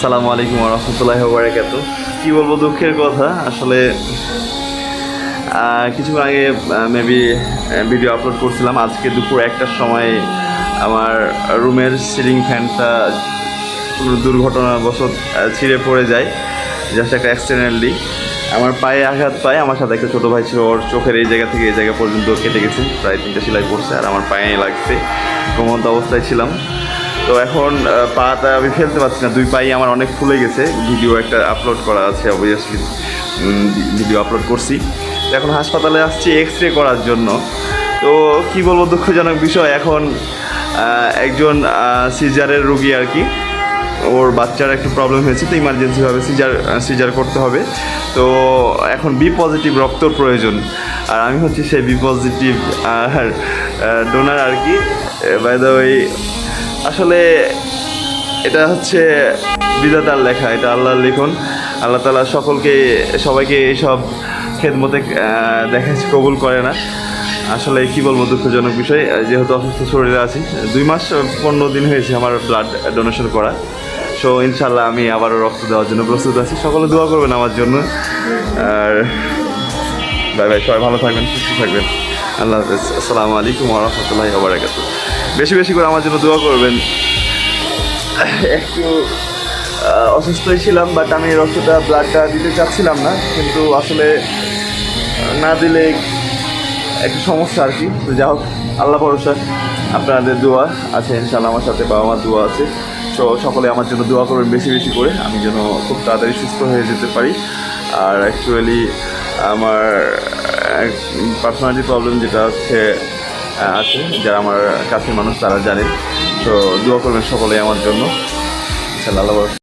আসসালামু আলাইকুম ওয়া রাহমাতুল্লাহি ওয়া বারাকাতুহু। কী বলবো, দুঃখের কথা আসলে। কিছুক্ষণ আগে মেবি ভিডিও আপলোড করছিলাম। আজকে দুপুর 1টার সময় আমার রুমের সিলিং ফ্যানটা কোনো দুর্ঘটনাবশত ছিঁড়ে পড়ে যায়, জাস্ট একটা অ্যাক্সিডেন্টালি। আমার পায়ে আঘাত পায়। আমার সাথে একটা ছোটো ভাই ছিল, ওর চোখের এই জায়গা থেকে এই জায়গা পর্যন্ত কেটে গেছে, প্রায় 3টা সেলাই পড়ছে, আর আমার পায়ে লাগছে। ঘুমন্ত অবস্থায় ছিলাম। তো এখন পাটা আমি ফেলতে পারছি না, 2 পাই আমার অনেক ফুলে গেছে। ভিডিও একটা আপলোড করা আছে, অবভিয়াসলি ভিডিও আপলোড করছি। তো এখন হাসপাতালে আসছি এক্স রে করার জন্য। তো কি বলবো, দুঃখজনক বিষয়। এখন একজন সিজারের রুগী আর কি, ওর বাচ্চার একটু প্রবলেম হয়েছে, তো ইমার্জেন্সিভাবে সিজার করতে হবে। তো এখন বি পজিটিভ রক্তর প্রয়োজন, আর আমি হচ্ছি সেই বি পজিটিভ ডোনার আর কি। বাই দ্য ওয়ে, আসলে এটা হচ্ছে বিধাতার লেখা, এটা আল্লাহর লিখন। আল্লাহ তাআলা সবাইকে এইসব খেদমতে দেখাচ্ছে, কবুল করে না। আসলে কি বলবো, দুঃখজনক বিষয়। যেহেতু অসুস্থ শরীরে আছি, 2 মাস 15 দিন হয়েছে আমার ব্লাড ডোনেশন করা। সো ইনশাল্লাহ আমি আবারও রক্ত দেওয়ার জন্য প্রস্তুত আছি। সকলে দোয়া করবেন আমার জন্য। আর বাই বাই, সবাই ভালো থাকবেন, সুস্থ থাকবেন। আল্লাহ হাফেজ। আসসালামু আলাইকুম ওয়া রাহমাতুল্লাহি ওয়া বারাকাতুহু। বেশি বেশি করে আমার জন্য দোয়া করবেন। একটু অসুস্থই ছিলাম, বাট আমি ব্লাডটা দিতে চাচ্ছিলাম না, কিন্তু আসলে না দিলে একটু সমস্যা আর কি। তো যা হোক, আল্লাহ ভরসা, আপনাদের দোয়া আছে ইনশাআল্লাহ, আমার সাথে বাবা মার দোয়া আছে। তো সকলে আমার জন্য দোয়া করবেন বেশি বেশি করে, আমি যেন খুব তাড়াতাড়ি সুস্থ হয়ে যেতে পারি। আর অ্যাকচুয়ালি আমার পার্সোনালিটি প্রবলেম যেটা হচ্ছে আছে, যারা আমার কাছের মানুষ তারা জানেন। তো দোয়া করবেন সকলে আমার জন্য। ইনশাআল্লাহ।